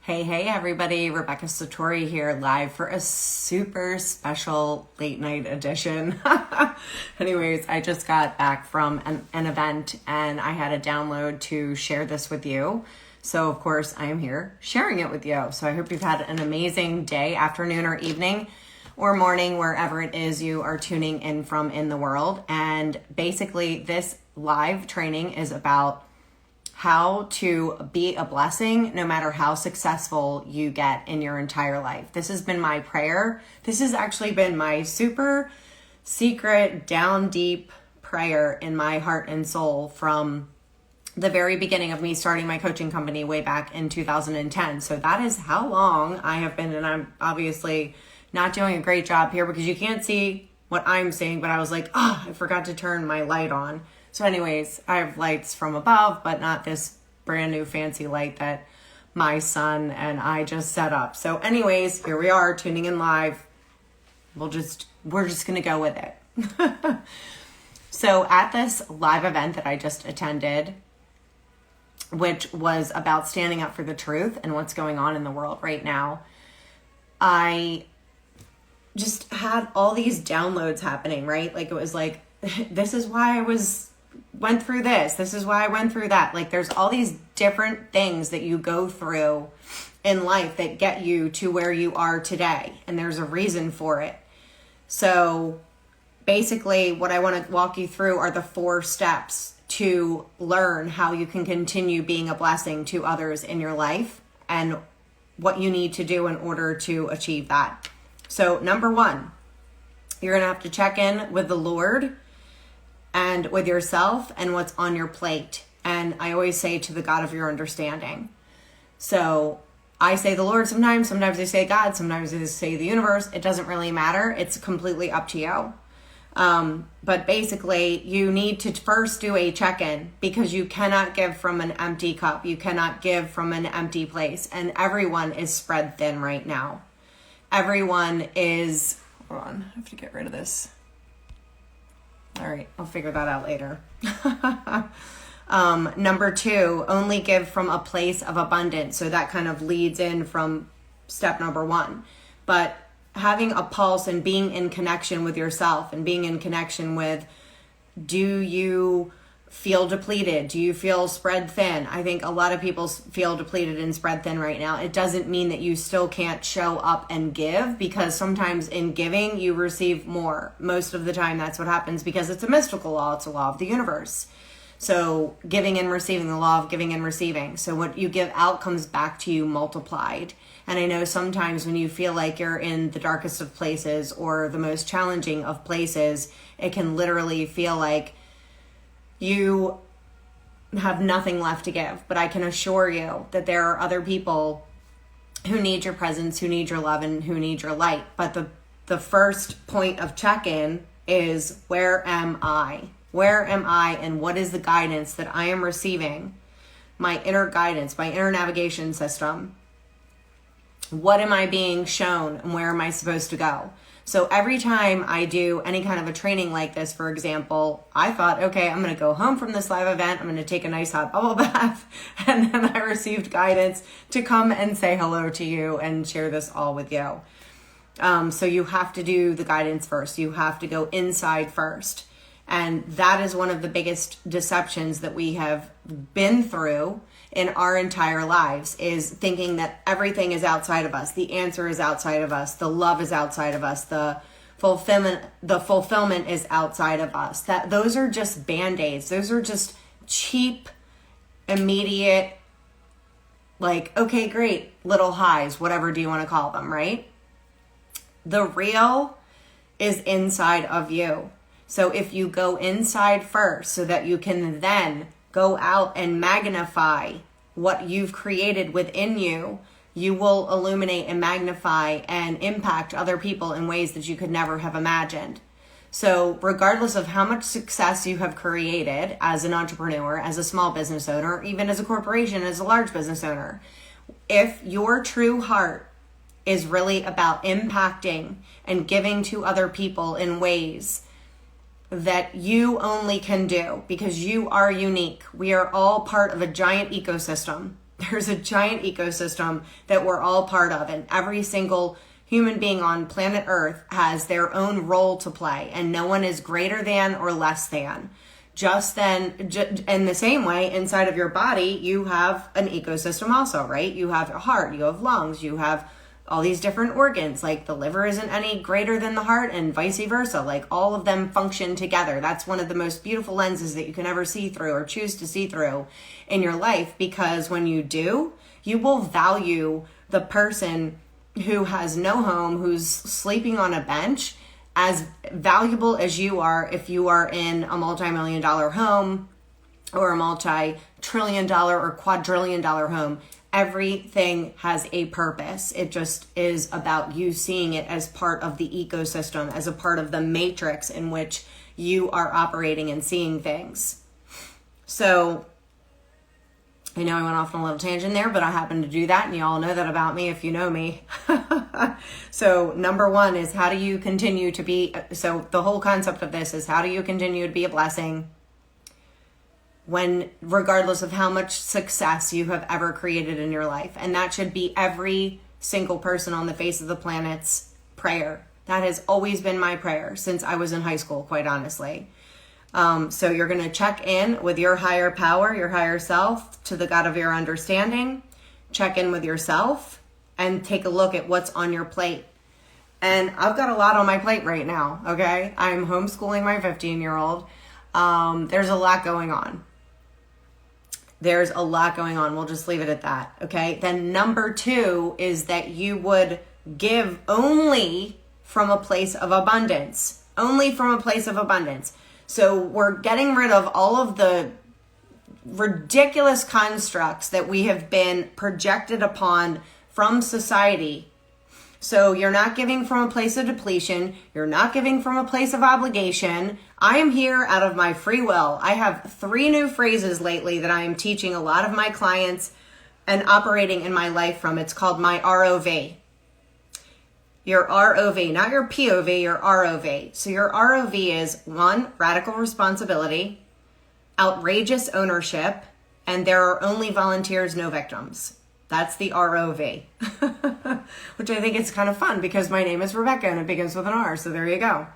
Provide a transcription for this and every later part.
Hey, everybody. Rebecca Satori here, live for a super special late night edition. Anyways, I just got back from an event and I had a download to share this with you. So, of course, I am here sharing it with you. So I hope you've had an amazing day, afternoon, or evening, or morning, wherever it is you are tuning in from in the world. And basically, this live training is about how to be a blessing no matter how successful you get in your entire life. This has been my prayer. This has actually been my super secret, down deep prayer in my heart and soul from the very beginning of me starting my coaching company way back in 2010. So that is how long I have been, and I'm obviously not doing a great job here because you can't see what I'm seeing, but I was like, I forgot to turn my light on. So anyways, I have lights from above, but not this brand new fancy light that my son and I just set up. So anyways, here we are tuning in live. We're just going to go with it. So at this live event that I just attended, which was about standing up for the truth and what's going on in the world right now, I just had all these downloads happening, right? Like it was like, this is why I went through this. This is why I went through that. Like there's all these different things that you go through in life that get you to where you are today. And there's a reason for it. So basically what I want to walk you through are the 4 steps to learn how you can continue being a blessing to others in your life and what you need to do in order to achieve that. So number 1, you're going to have to check in with the Lord and with yourself and what's on your plate. And I always say to the God of your understanding. So I say the Lord sometimes I say God, sometimes I say the universe. It doesn't really matter. It's completely up to you. But basically you need to first do a check-in because you cannot give from an empty cup. You cannot give from an empty place. And everyone is spread thin right now. Everyone is, hold on, I have to get rid of this. All right, I'll figure that out later. Number 2, only give from a place of abundance. So that kind of leads in from step number 1. But having a pulse and being in connection with yourself and being in connection with, do you feel depleted? Do you feel spread thin? I think a lot of people feel depleted and spread thin right now. It doesn't mean that you still can't show up and give, because sometimes in giving you receive more. Most of the time that's what happens because it's a mystical law. It's a law of the universe. So giving and receiving, the law of giving and receiving. So what you give out comes back to you multiplied. And I know sometimes when you feel like you're in the darkest of places or the most challenging of places, it can literally feel like you have nothing left to give. But I can assure you that there are other people who need your presence, who need your love, and who need your light. But the first point of check-in is, where am I? Where am I, and what is the guidance that I am receiving? My inner guidance, my inner navigation system. What am I being shown, and where am I supposed to go? So every time I do any kind of a training like this, for example, I thought, okay, I'm going to go home from this live event. I'm going to take a nice hot bubble bath. And then I received guidance to come and say hello to you and share this all with you. So you have to do the guidance first. You have to go inside first. And that is one of the biggest deceptions that we have been through in our entire lives, is thinking that everything is outside of us. The answer is outside of us. The love is outside of us. The fulfillment is outside of us. That those are just band-aids. Those are just cheap, immediate, like, okay, great, little highs, whatever do you want to call them, right? The real is inside of you. So if you go inside first so that you can then go out and magnify what you've created within you, you will illuminate and magnify and impact other people in ways that you could never have imagined. So regardless of how much success you have created as an entrepreneur, as a small business owner, even as a corporation, as a large business owner, if your true heart is really about impacting and giving to other people in ways that you only can do, because you are unique. We are all part of a giant ecosystem. There's a giant ecosystem that we're all part of, and every single human being on planet Earth has their own role to play, and no one is greater than or less than. Just then, in the same way, inside of your body, you have an ecosystem also, right? You have your heart, you have lungs, you have all these different organs. Like the liver isn't any greater than the heart, and vice versa. Like all of them function together. That's one of the most beautiful lenses that you can ever see through or choose to see through in your life, because when you do, you will value the person who has no home, who's sleeping on a bench, as valuable as you are if you are in a multi-million-dollar home or a multi-trillion-dollar or quadrillion-dollar home. Everything has a purpose. It just is about you seeing it as part of the ecosystem, as a part of the matrix in which you are operating and seeing things. So I know I went off on a little tangent there, but I happen to do that, and you all know that about me if you know me. So number one is, how do you continue to be, so the whole concept of this is, how do you continue to be a blessing when, regardless of how much success you have ever created in your life? And that should be every single person on the face of the planet's prayer. That has always been my prayer since I was in high school, quite honestly. So you're going to check in with your higher power, your higher self, to the God of your understanding. Check in with yourself and take a look at what's on your plate. And I've got a lot on my plate right now, okay? I'm homeschooling my 15-year-old. There's a lot going on. There's a lot going on. We'll just leave it at that, okay? Then number two is that you would give only from a place of abundance. Only from a place of abundance. So we're getting rid of all of the ridiculous constructs that we have been projected upon from society. So you're not giving from a place of depletion. You're not giving from a place of obligation. I am here out of my free will. I have 3 new phrases lately that I am teaching a lot of my clients and operating in my life from. It's called my ROV. Your ROV, not your POV, your ROV. So your ROV is 1, radical responsibility, outrageous ownership, and there are only volunteers, no victims. That's the ROV, which I think is kind of fun because my name is Rebecca and it begins with an R. So there you go.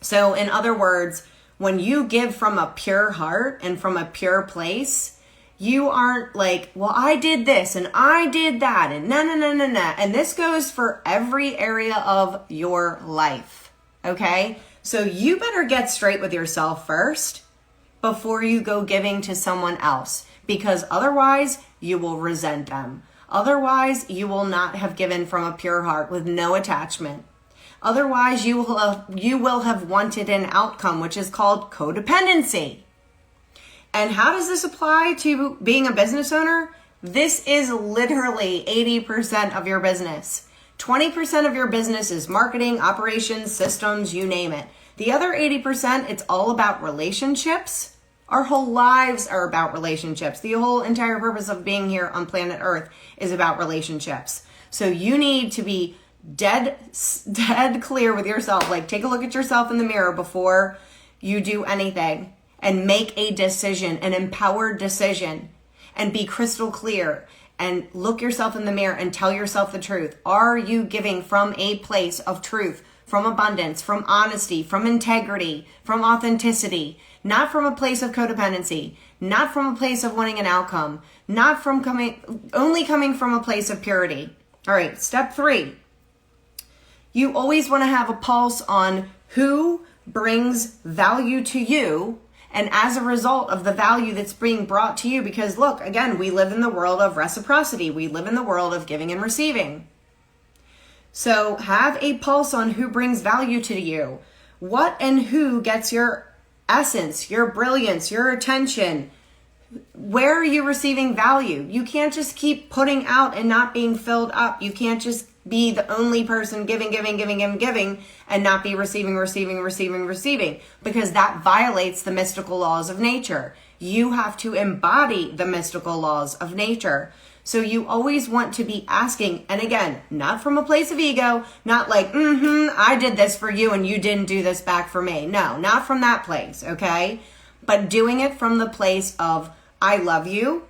So in other words, when you give from a pure heart and from a pure place, you aren't like, well, I did this and I did that and no. And this goes for every area of your life, okay? So you better get straight with yourself first before you go giving to someone else, because otherwise you will resent them. Otherwise, you will not have given from a pure heart with no attachment. Otherwise, you will have wanted an outcome, which is called codependency. And how does this apply to being a business owner? This is literally 80% of your business. 20% of your business is marketing, operations, systems, you name it. The other 80%, it's all about relationships. Our whole lives are about relationships. The whole entire purpose of being here on planet Earth is about relationships. So you need to be dead clear with yourself. Like, take a look at yourself in the mirror before you do anything. And make a decision, an empowered decision, and be crystal clear and look yourself in the mirror and tell yourself the truth. Are you giving from a place of truth, from abundance, from honesty, from integrity, from authenticity, not from a place of codependency, not from a place of wanting an outcome, not from only coming from a place of purity? All right, step 3. You always want to have a pulse on who brings value to you, and as a result of the value that's being brought to you, because look, again, we live in the world of reciprocity. We live in the world of giving and receiving. So have a pulse on who brings value to you. What and who gets your essence, your brilliance, your attention? Where are you receiving value? You can't just keep putting out and not being filled up. You can't just be the only person giving, and not be receiving, because that violates the mystical laws of nature. You have to embody the mystical laws of nature. So you always want to be asking, and again, not from a place of ego, not like, I did this for you and you didn't do this back for me. No, not from that place, okay? But doing it from the place of, I love you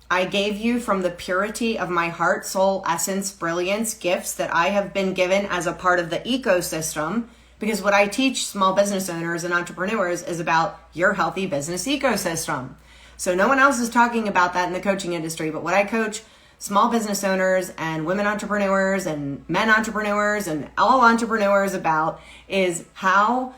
I gave you from the purity of my heart, soul, essence, brilliance, gifts that I have been given as a part of the ecosystem. Because what I teach small business owners and entrepreneurs is about your healthy business ecosystem. So no one else is talking about that in the coaching industry, but what I coach small business owners and women entrepreneurs and men entrepreneurs and all entrepreneurs about is how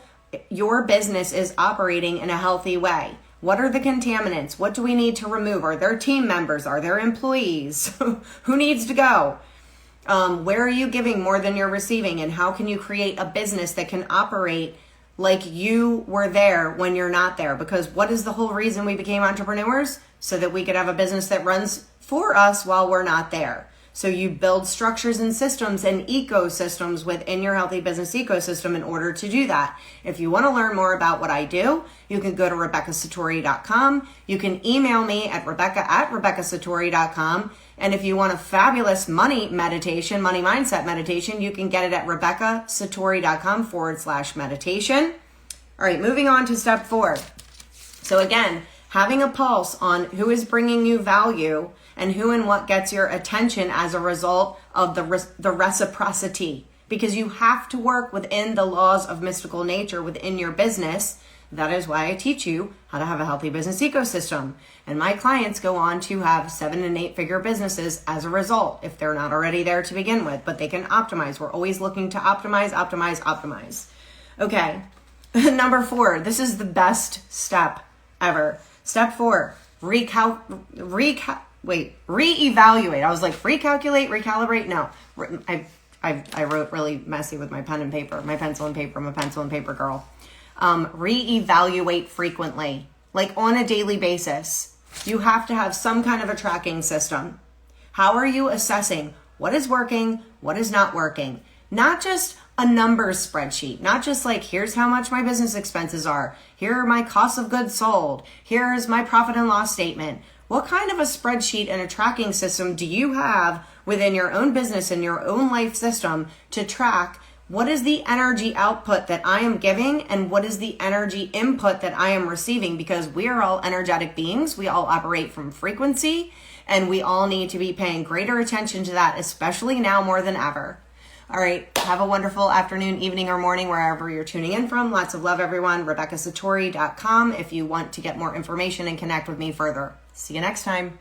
your business is operating in a healthy way. What are the contaminants? What do we need to remove? Are there team members? Are there employees? Who needs to go? Where are you giving more than you're receiving? And how can you create a business that can operate like you were there when you're not there? Because what is the whole reason we became entrepreneurs? So that we could have a business that runs for us while we're not there. So you build structures and systems and ecosystems within your healthy business ecosystem in order to do that. If you want to learn more about what I do, you can go to RebeccaSatori.com. You can email me at Rebecca@RebeccaSatori.com. And if you want a fabulous money meditation, money mindset meditation, you can get it at RebeccaSatori.com/meditation. All right, moving on to step 4. So again, having a pulse on who is bringing you value and who and what gets your attention as a result of the reciprocity. Because you have to work within the laws of mystical nature within your business. That is why I teach you how to have a healthy business ecosystem. And my clients go on to have 7- and 8-figure businesses as a result, if they're not already there to begin with, but they can optimize. We're always looking to optimize, optimize, optimize. Okay, number 4, this is the best step ever. Step 4, reevaluate. I was like, recalculate, recalibrate. No, I wrote really messy with my pen and paper, my pencil and paper. I'm a pencil and paper girl. Reevaluate frequently, like on a daily basis. You have to have some kind of a tracking system. How are you assessing what is working, what is not working? Not just a numbers spreadsheet, not just like, here's how much my business expenses are. Here are my costs of goods sold. Here's my profit and loss statement. What kind of a spreadsheet and a tracking system do you have within your own business and your own life system to track what is the energy output that I am giving and what is the energy input that I am receiving? Because we are all energetic beings. We all operate from frequency, and we all need to be paying greater attention to that, especially now more than ever. All right, have a wonderful afternoon, evening, or morning, wherever you're tuning in from. Lots of love, everyone. RebeccaSatori.com if you want to get more information and connect with me further. See you next time.